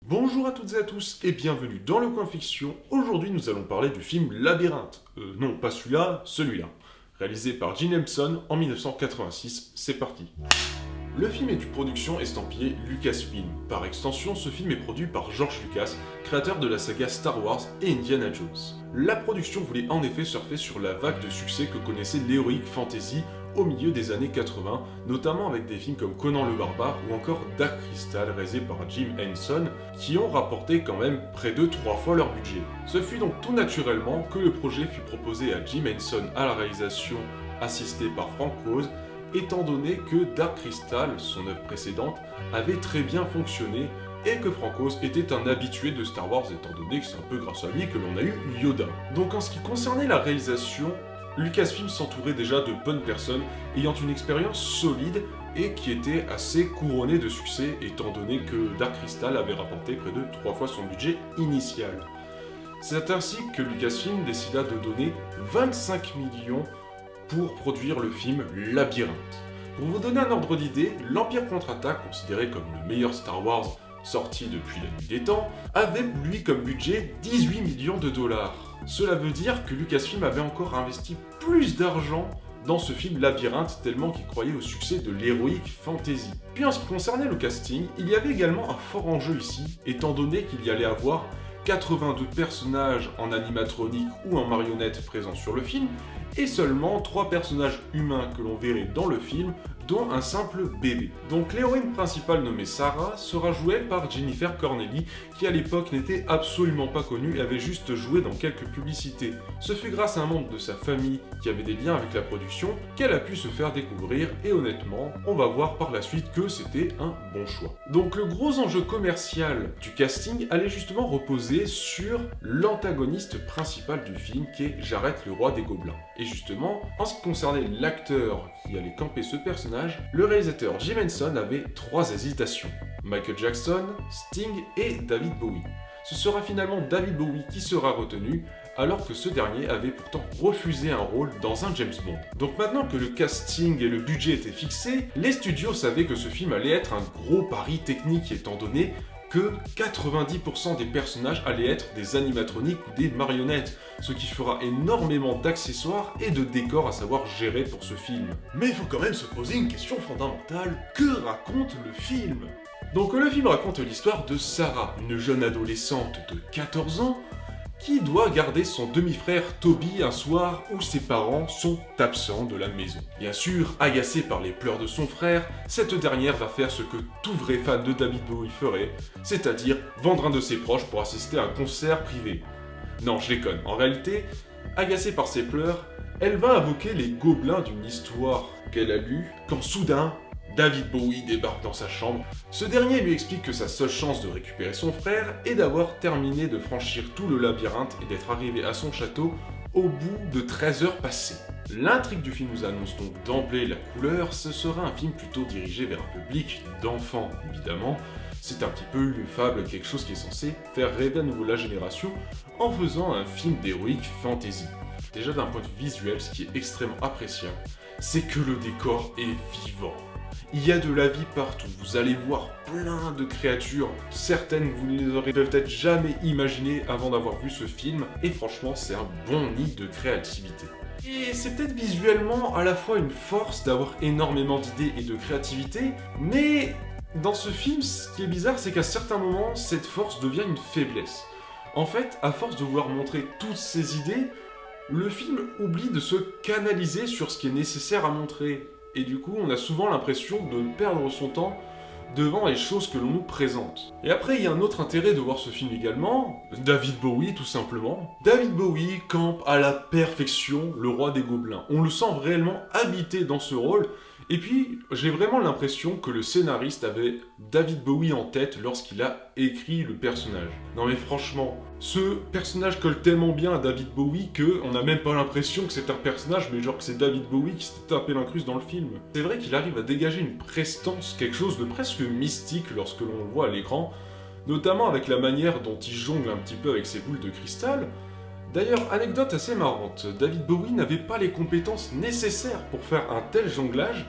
Bonjour à toutes et à tous et bienvenue dans le coin fiction. Aujourd'hui nous allons parler du film Labyrinthe. Non, pas celui-là, celui-là. Réalisé par Jim Henson en 1986, c'est parti. Le film est une production estampillée Lucasfilm. Par extension, ce film est produit par George Lucas, créateur de la saga Star Wars et Indiana Jones. La production voulait en effet surfer sur la vague de succès que connaissait l'heroic fantasy au milieu des années 80, notamment avec des films comme Conan le Barbare ou encore Dark Crystal réalisé par Jim Henson, qui ont rapporté quand même près de 3 fois leur budget. Ce fut donc tout naturellement que le projet fut proposé à Jim Henson à la réalisation, assisté par Frank Oz, étant donné que Dark Crystal, son œuvre précédente, avait très bien fonctionné et que Frank Oz était un habitué de Star Wars étant donné que c'est un peu grâce à lui que l'on a eu Yoda. Donc en ce qui concernait la réalisation, Lucasfilm s'entourait déjà de bonnes personnes ayant une expérience solide et qui était assez couronnée de succès étant donné que Dark Crystal avait rapporté près de 3 fois son budget initial. C'est ainsi que Lucasfilm décida de donner 25 millions pour produire le film Labyrinthe. Pour vous donner un ordre d'idée, l'Empire contre-attaque, considéré comme le meilleur Star Wars sorti depuis la nuit des temps, avait lui comme budget 18 millions de dollars. Cela veut dire que Lucasfilm avait encore investi plus d'argent dans ce film Labyrinthe tellement qu'il croyait au succès de l'heroic fantasy. Puis en ce qui concernait le casting, il y avait également un fort enjeu ici, étant donné qu'il y allait avoir 82 personnages en animatronique ou en marionnette présents sur le film, et seulement 3 personnages humains que l'on verrait dans le film, dont un simple bébé. Donc l'héroïne principale nommée Sarah sera jouée par Jennifer Connelly, qui à l'époque n'était absolument pas connue et avait juste joué dans quelques publicités. Ce fut grâce à un membre de sa famille qui avait des liens avec la production qu'elle a pu se faire découvrir, et honnêtement, on va voir par la suite que c'était un bon choix. Donc le gros enjeu commercial du casting allait justement reposer sur l'antagoniste principal du film qui est Jareth le roi des gobelins. Et justement, en ce qui concernait l'acteur qui allait camper ce personnage, le réalisateur Jim Henson avait 3 hésitations. Michael Jackson, Sting et David Bowie. Ce sera finalement David Bowie qui sera retenu, alors que ce dernier avait pourtant refusé un rôle dans un James Bond. Donc maintenant que le casting et le budget étaient fixés, les studios savaient que ce film allait être un gros pari technique étant donné que 90% des personnages allaient être des animatroniques ou des marionnettes, ce qui fera énormément d'accessoires et de décors à savoir gérer pour ce film. Mais il faut quand même se poser une question fondamentale, que raconte le film ? Donc le film raconte l'histoire de Sarah, une jeune adolescente de 14 ans, qui doit garder son demi-frère Toby un soir où ses parents sont absents de la maison. Bien sûr, agacée par les pleurs de son frère, cette dernière va faire ce que tout vrai fan de David Bowie ferait, c'est-à-dire vendre un de ses proches pour assister à un concert privé. Non, je déconne. En réalité, agacée par ses pleurs, elle va invoquer les gobelins d'une histoire qu'elle a lue quand soudain, David Bowie débarque dans sa chambre. Ce dernier lui explique que sa seule chance de récupérer son frère est d'avoir terminé de franchir tout le labyrinthe et d'être arrivé à son château au bout de 13 heures passées. L'intrigue du film nous annonce donc d'emblée la couleur, ce sera un film plutôt dirigé vers un public d'enfants, évidemment. C'est un petit peu une fable, quelque chose qui est censé faire rêver à nouveau la génération en faisant un film d'heroic fantasy. Déjà d'un point de vue visuel, ce qui est extrêmement appréciable, c'est que le décor est vivant. Il y a de la vie partout, vous allez voir plein de créatures, certaines vous ne les aurez peut-être jamais imaginées avant d'avoir vu ce film, et franchement c'est un bon nid de créativité. Et c'est peut-être visuellement à la fois une force d'avoir énormément d'idées et de créativité, mais dans ce film, ce qui est bizarre, c'est qu'à certains moments, cette force devient une faiblesse. En fait, à force de vouloir montrer toutes ces idées, le film oublie de se canaliser sur ce qui est nécessaire à montrer. Et du coup, on a souvent l'impression de perdre son temps devant les choses que l'on nous présente. Et après, il y a un autre intérêt de voir ce film également, David Bowie tout simplement. David Bowie campe à la perfection le roi des gobelins. On le sent réellement habité dans ce rôle. Et puis, j'ai vraiment l'impression que le scénariste avait David Bowie en tête lorsqu'il a écrit le personnage. Non mais franchement, ce personnage colle tellement bien à David Bowie qu'on n'a même pas l'impression que c'est un personnage, mais genre que c'est David Bowie qui s'est tapé l'incruste dans le film. C'est vrai qu'il arrive à dégager une prestance, quelque chose de presque mystique lorsque l'on le voit à l'écran, notamment avec la manière dont il jongle un petit peu avec ses boules de cristal. D'ailleurs, anecdote assez marrante, David Bowie n'avait pas les compétences nécessaires pour faire un tel jonglage,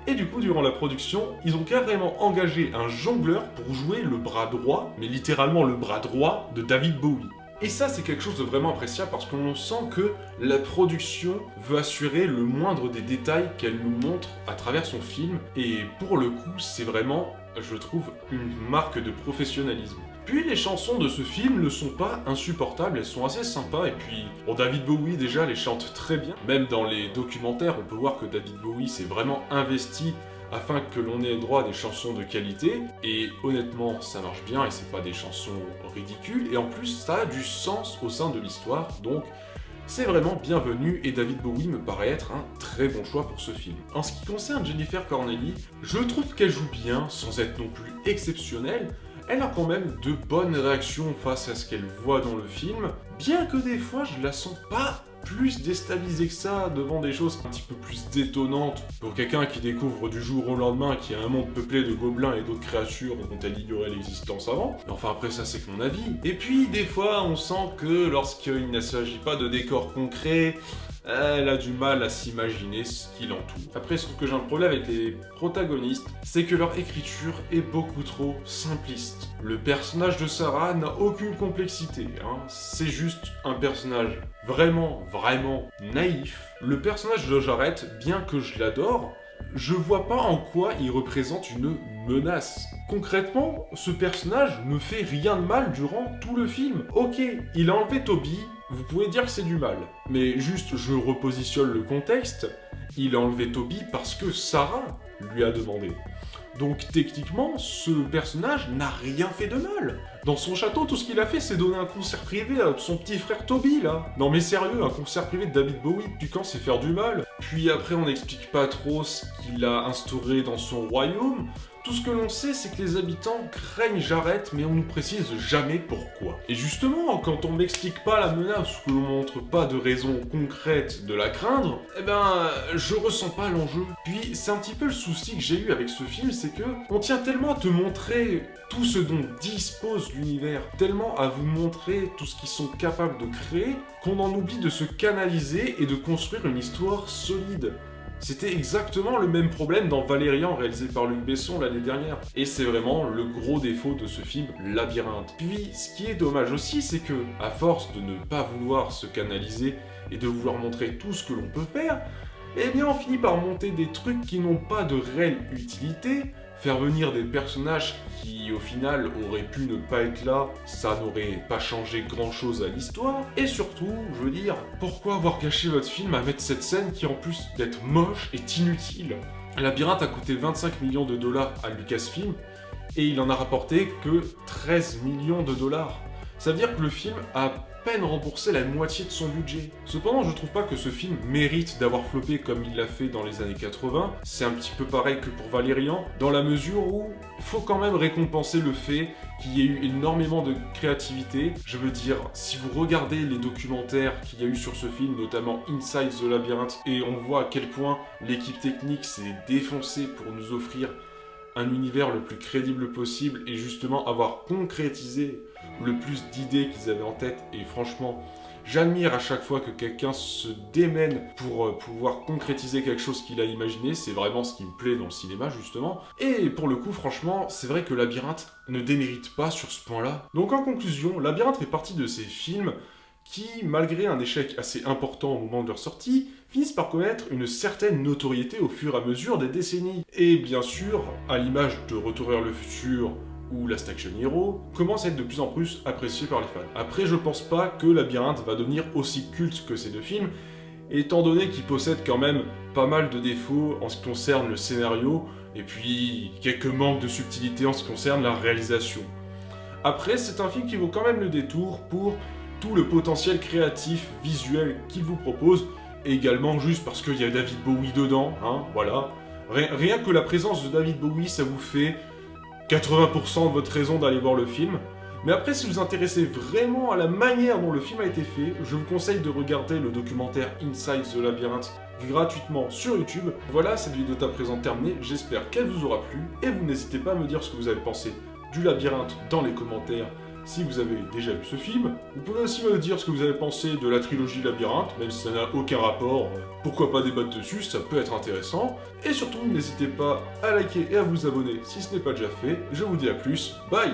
Et du coup, durant la production, ils ont carrément engagé un jongleur pour jouer le bras droit, mais littéralement le bras droit de David Bowie. Et ça, c'est quelque chose de vraiment appréciable parce qu'on sent que la production veut assurer le moindre des détails qu'elle nous montre à travers son film. Et pour le coup, c'est vraiment, je trouve, une marque de professionnalisme. Puis les chansons de ce film ne sont pas insupportables, elles sont assez sympas. Et puis, bon, David Bowie déjà les chante très bien. Même dans les documentaires, on peut voir que David Bowie s'est vraiment investi afin que l'on ait droit à des chansons de qualité, et honnêtement ça marche bien et c'est pas des chansons ridicules, et en plus ça a du sens au sein de l'histoire, donc c'est vraiment bienvenu et David Bowie me paraît être un très bon choix pour ce film. En ce qui concerne Jennifer Connelly, je trouve qu'elle joue bien sans être non plus exceptionnelle. Elle a quand même de bonnes réactions face à ce qu'elle voit dans le film, bien que des fois je la sens pas plus déstabilisée que ça devant des choses un petit peu plus détonnantes pour quelqu'un qui découvre du jour au lendemain qu'il y a un monde peuplé de gobelins et d'autres créatures dont elle ignorait l'existence avant. Mais enfin après ça c'est que mon avis. Et puis des fois on sent que lorsqu'il ne s'agit pas de décors concrets, elle a du mal à s'imaginer ce qui l'entoure. Après, je trouve que j'ai un problème avec les protagonistes, c'est que leur écriture est beaucoup trop simpliste. Le personnage de Sarah n'a aucune complexité, hein. C'est juste un personnage vraiment naïf. Le personnage de Jarrett, bien que je l'adore, je vois pas en quoi il représente une menace. Concrètement, ce personnage ne fait rien de mal durant tout le film. Ok, il a enlevé Toby, vous pouvez dire que c'est du mal. Mais juste, je repositionne le contexte, il a enlevé Toby parce que Sarah lui a demandé. Donc techniquement, ce personnage n'a rien fait de mal. Dans son château, tout ce qu'il a fait, c'est donner un concert privé à son petit frère Toby, là. Non mais sérieux, un concert privé de David Bowie, depuis quand c'est faire du mal? Puis après, on n'explique pas trop ce qu'il a instauré dans son royaume. Tout ce que l'on sait, c'est que les habitants craignent Jarrett, mais on nous précise jamais pourquoi. Et justement, quand on m'explique pas la menace, ou que l'on montre pas de raison concrète de la craindre, eh ben, je ressens pas l'enjeu. Puis, c'est un petit peu le souci que j'ai eu avec ce film, c'est que on tient tellement à te montrer tout ce dont dispose l'univers, tellement à vous montrer tout ce qu'ils sont capables de créer, qu'on en oublie de se canaliser et de construire une histoire solide. C'était exactement le même problème dans Valérian, réalisé par Luc Besson l'année dernière. Et c'est vraiment le gros défaut de ce film, Labyrinthe. Puis, ce qui est dommage aussi, c'est que, à force de ne pas vouloir se canaliser et de vouloir montrer tout ce que l'on peut faire, eh bien on finit par monter des trucs qui n'ont pas de réelle utilité, faire venir des personnages qui au final auraient pu ne pas être là, ça n'aurait pas changé grand chose à l'histoire. Et surtout, je veux dire, pourquoi avoir gâché votre film à mettre cette scène qui en plus d'être moche est inutile? Labyrinthe a coûté 25 millions de dollars à Lucasfilm et il en a rapporté que 13 millions de dollars. Ça veut dire que le film a à peine remboursé la moitié de son budget. Cependant, je trouve pas que ce film mérite d'avoir floppé comme il l'a fait dans les années 80. C'est un petit peu pareil que pour Valérian, dans la mesure où il faut quand même récompenser le fait qu'il y ait eu énormément de créativité. Je veux dire, si vous regardez les documentaires qu'il y a eu sur ce film, notamment Inside the Labyrinth, et on voit à quel point l'équipe technique s'est défoncée pour nous offrir un univers le plus crédible possible et justement avoir concrétisé le plus d'idées qu'ils avaient en tête. Et franchement, j'admire à chaque fois que quelqu'un se démène pour pouvoir concrétiser quelque chose qu'il a imaginé. C'est vraiment ce qui me plaît dans le cinéma justement. Et pour le coup, franchement, c'est vrai que Labyrinthe ne démérite pas sur ce point-là. Donc en conclusion, Labyrinthe fait partie de ces films qui, malgré un échec assez important au moment de leur sortie, finissent par connaître une certaine notoriété au fur et à mesure des décennies. Et bien sûr, à l'image de Retour vers le futur ou Last Action Hero, commence à être de plus en plus apprécié par les fans. Après, je pense pas que Labyrinthe va devenir aussi culte que ces deux films, étant donné qu'il possède quand même pas mal de défauts en ce qui concerne le scénario, et puis quelques manques de subtilité en ce qui concerne la réalisation. Après, c'est un film qui vaut quand même le détour pour tout le potentiel créatif, visuel qu'il vous propose, et également juste parce qu'il y a David Bowie dedans, hein, voilà. Rien que la présence de David Bowie, ça vous fait 80% de votre raison d'aller voir le film. Mais après, si vous vous intéressez vraiment à la manière dont le film a été fait, je vous conseille de regarder le documentaire Inside the Labyrinth gratuitement sur YouTube. Voilà, cette vidéo est à présent terminée, j'espère qu'elle vous aura plu, et vous n'hésitez pas à me dire ce que vous avez pensé du Labyrinthe dans les commentaires si vous avez déjà vu ce film. Vous pouvez aussi me dire ce que vous avez pensé de la trilogie Labyrinthe, même si ça n'a aucun rapport, pourquoi pas débattre dessus, ça peut être intéressant. Et surtout, n'hésitez pas à liker et à vous abonner si ce n'est pas déjà fait. Je vous dis à plus, bye!